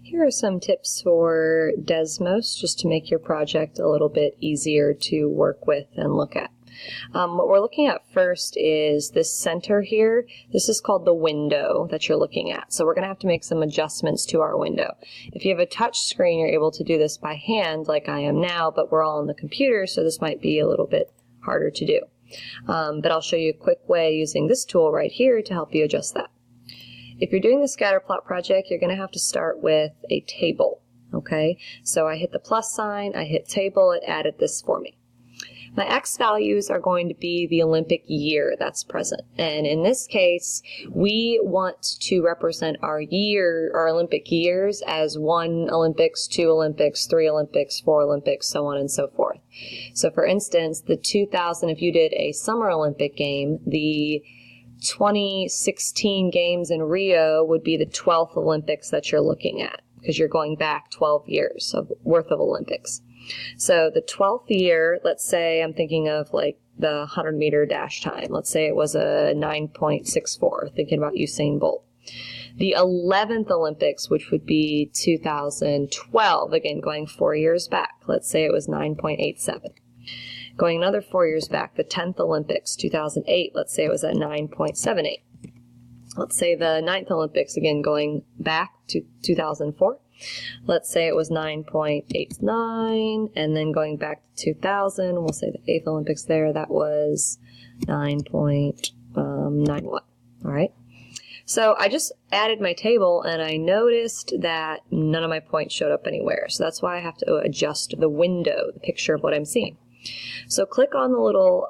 Here are some tips for Desmos just to make your project a little bit easier to work with and look at. What we're looking at first is this center here. This is called the window that you're looking at. So we're going to have to make some adjustments to our window. If you have a touch screen, you're able to do this by hand like I am now, but we're all on the computer, so this might be a little bit harder to do. But I'll show you a quick way using this tool right here to help you adjust that. If you're doing the scatter plot project, you're going to have to start with a table. Okay, so I hit the plus sign, I hit table, it added this for me. My X values are going to be the Olympic year that's present. And in this case, we want to represent our Olympic years as 1 Olympics, 2 Olympics, 3 Olympics, 4 Olympics, so on and so forth. So for instance, the 2000, if you did a Summer Olympic game, the 2016 games in Rio would be the 12th Olympics that you're looking at, because you're going back 12 years worth of Olympics. So the 12th year, let's say I'm thinking of like the 100-meter dash time. Let's say it was a 9.64, thinking about Usain Bolt. The 11th Olympics, which would be 2012, again going 4 years back. Let's say it was 9.87. Going another 4 years back, the 10th Olympics, 2008, let's say it was at 9.78. Let's say the 9th Olympics, again going back to 2004. Let's say it was 9.89, and then going back to 2000, we'll say the 8th Olympics there, that was 9.91, all right? So I just added my table, and I noticed that none of my points showed up anywhere, so that's why I have to adjust the window, the picture of what I'm seeing. So click on the little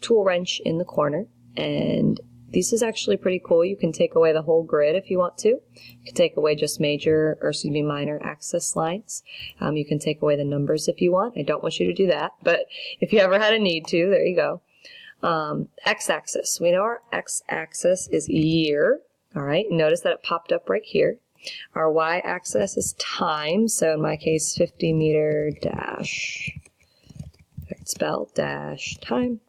tool wrench in the corner, and this is actually pretty cool. You can take away the whole grid if you want to. You can take away just minor axis lines. You can take away the numbers if you want. I don't want you to do that, but if you ever had a need to, there you go. X-axis. We know our X-axis is year. All right, notice that it popped up right here. Our Y-axis is time, so in my case, 50-meter dash, spell dash time.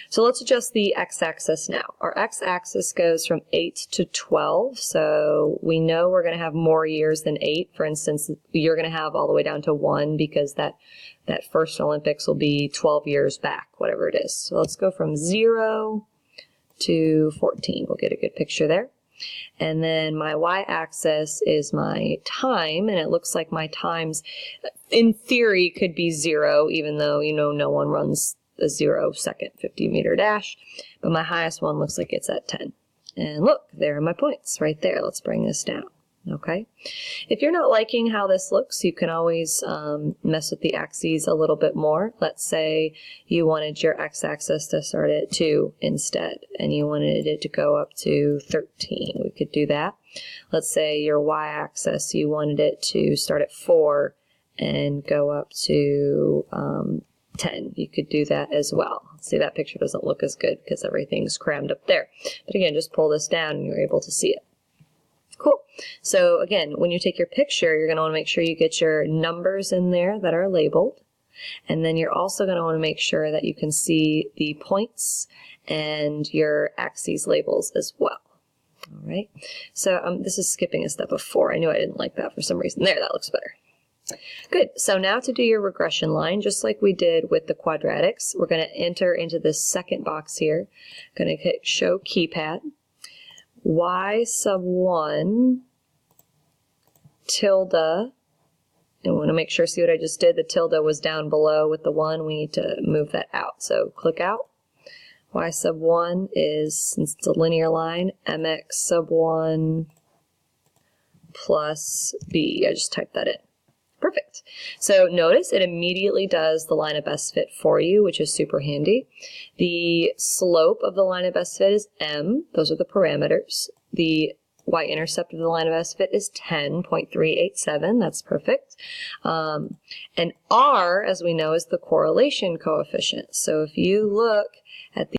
So let's adjust the X-axis now. Our X-axis goes from 8 to 12, so we know we're going to have more years than 8. For instance, you're going to have all the way down to 1 because that first Olympics will be 12 years back, whatever it is. So let's go from 0 to 14. We'll get a good picture there. And then my Y-axis is my time, and it looks like my times, in theory, could be 0, even though, you know, no one runs a 0-second 50-meter dash, but my highest one looks like it's at 10. And look, there are my points right there. Let's bring this down. Okay. If you're not liking how this looks, you can always mess with the axes a little bit more. Let's say you wanted your X-axis to start at 2 instead, and you wanted it to go up to 13. We could do that. Let's say your Y-axis, you wanted it to start at 4 and go up to 10. You could do that as well. See, that picture doesn't look as good because everything's crammed up there. But again, just pull this down and you're able to see it. Cool. So again, when you take your picture, you're going to want to make sure you get your numbers in there that are labeled. And then you're also going to want to make sure that you can see the points and your axes labels as well. All right. So this is skipping a step of 4. I knew I didn't like that for some reason. There, that looks better. Good. So now to do your regression line, just like we did with the quadratics, we're going to enter into this second box here. Going to hit Show Keypad. Y sub 1 tilde, and we want to make sure, see what I just did? The tilde was down below with the 1. We need to move that out. So click out. Y sub 1 is, since it's a linear line, mx sub 1 plus b. I just typed that in. Perfect. So notice it immediately does the line of best fit for you, which is super handy. The slope of the line of best fit is m. Those are the parameters. The y-intercept of the line of best fit is 10.387. That's perfect. And r, as we know, is the correlation coefficient. So if you look at the